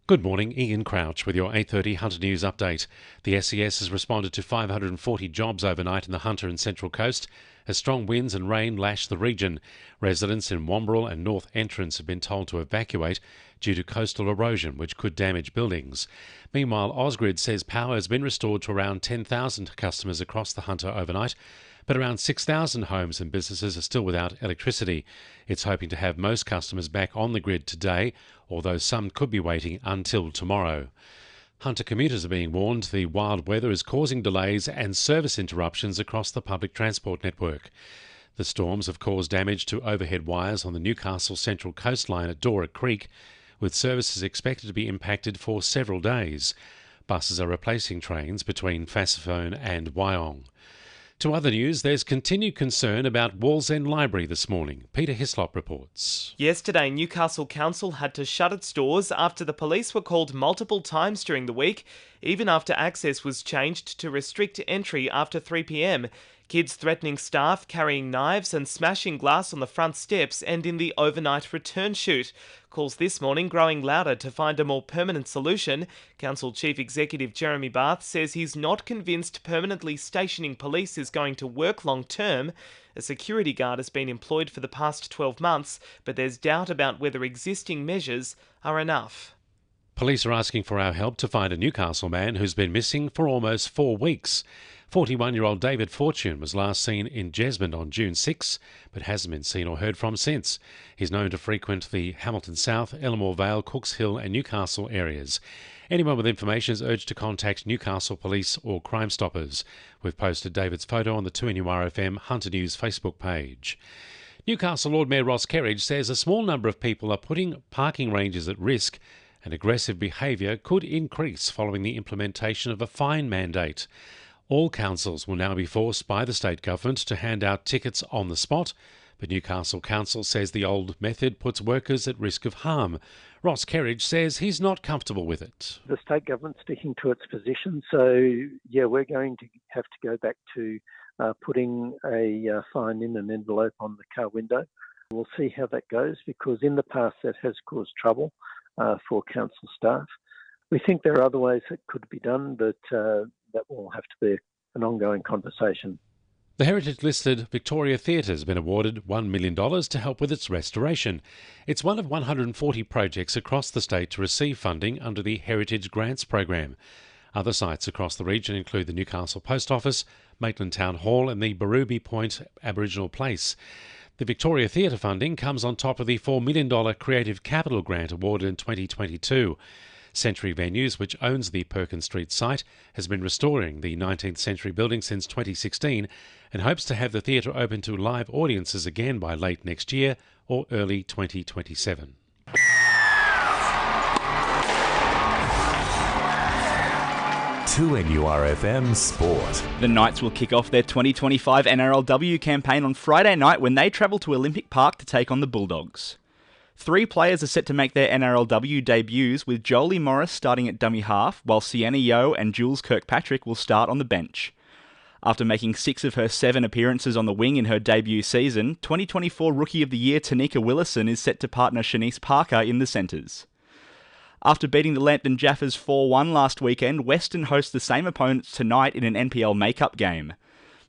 Good morning, Ian Crouch with your 8:30 Hunter News update. The SES has responded to 540 jobs overnight in the Hunter and Central Coast as strong winds and rain lash the region. Residents in Womberall and North Entrance have been told to evacuate due to coastal erosion, which could damage buildings. Meanwhile, Ausgrid says power has been restored to around 10,000 customers across the Hunter overnight, but around 6,000 homes and businesses are still without electricity. It's hoping to have most customers back on the grid today, although some could be waiting until tomorrow. Hunter commuters are being warned the wild weather is causing delays and service interruptions across the public transport network. The storms have caused damage to overhead wires on the Newcastle Central coastline at Dora Creek, with services expected to be impacted for several days. Buses are replacing trains between Fassifone and Wyong. To other news, there's continued concern about Wallsend Library this morning. Peter Hislop reports. Yesterday, Newcastle Council had to shut its doors after the police were called multiple times during the week, even after access was changed to restrict entry after 3 p.m. Kids threatening staff, carrying knives and smashing glass on the front steps and in the overnight return chute. Calls this morning growing louder to find a more permanent solution. Council Chief Executive Jeremy Barth says he's not convinced permanently stationing police is going to work long term. A security guard has been employed for the past 12 months, but there's doubt about whether existing measures are enough. Police are asking for our help to find a Newcastle man who's been missing for almost 4 weeks. 41-year-old David Fortune was last seen in Jesmond on June 6, but hasn't been seen or heard from since. He's known to frequent the Hamilton South, Elmore Vale, Cooks Hill and Newcastle areas. Anyone with information is urged to contact Newcastle Police or Crime Stoppers. We've posted David's photo on the 2NURFM Hunter News Facebook page. Newcastle Lord Mayor Ross Kerridge says a small number of people are putting parking ranges at risk, and aggressive behaviour could increase following the implementation of a fine mandate. All councils will now be forced by the state government to hand out tickets on the spot, but Newcastle Council says the old method puts workers at risk of harm. Ross Kerridge says he's not comfortable with it. The state government's sticking to its position, so we're going to have to go back to putting a fine in an envelope on the car window. We'll see how that goes, because in the past that has caused trouble for council staff. We think there are other ways that could be done, but that will have to be an ongoing conversation. The heritage-listed Victoria Theatre has been awarded $1 million to help with its restoration. It's one of 140 projects across the state to receive funding under the Heritage Grants program. Other sites across the region include the Newcastle Post Office, Maitland Town Hall and the Barooby Point Aboriginal Place. The Victoria Theatre funding comes on top of the $4 million Creative Capital Grant awarded in 2022. Century Venues, which owns the Perkins Street site, has been restoring the 19th century building since 2016 and hopes to have the theatre open to live audiences again by late next year or early 2027. 2NURFM Sport. The Knights will kick off their 2025 NRLW campaign on Friday night when they travel to Olympic Park to take on the Bulldogs. 3 players are set to make their NRLW debuts, with Jolie Morris starting at dummy half, while Sienna Yeo and Jules Kirkpatrick will start on the bench. After making 6 of her 7 appearances on the wing in her debut season, 2024 Rookie of the Year Tanika Willison is set to partner Shanice Parker in the centres. After beating the Lambton Jaffers 4-1 last weekend, Western host the same opponents tonight in an NPL make-up game.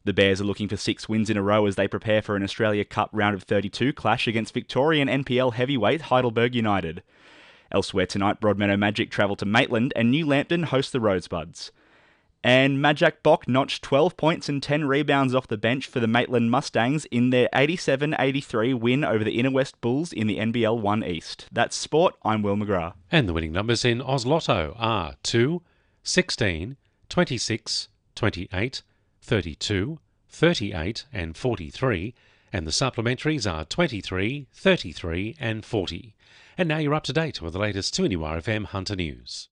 The Bears are looking for 6 wins in a row as they prepare for an Australia Cup round of 32 clash against Victorian NPL heavyweight Heidelberg United. Elsewhere tonight, Broadmeadow Magic travel to Maitland and New Lambton host the Rosebuds. And Majak Bok notched 12 points and 10 rebounds off the bench for the Maitland Mustangs in their 87-83 win over the Inner West Bulls in the NBL 1 East. That's sport. I'm Will McGrath. And the winning numbers in Oz Lotto are 2, 16, 26, 28, 32, 38 and 43, and the supplementaries are 23, 33 and 40. And now you're up to date with the latest 2NURFM Hunter News.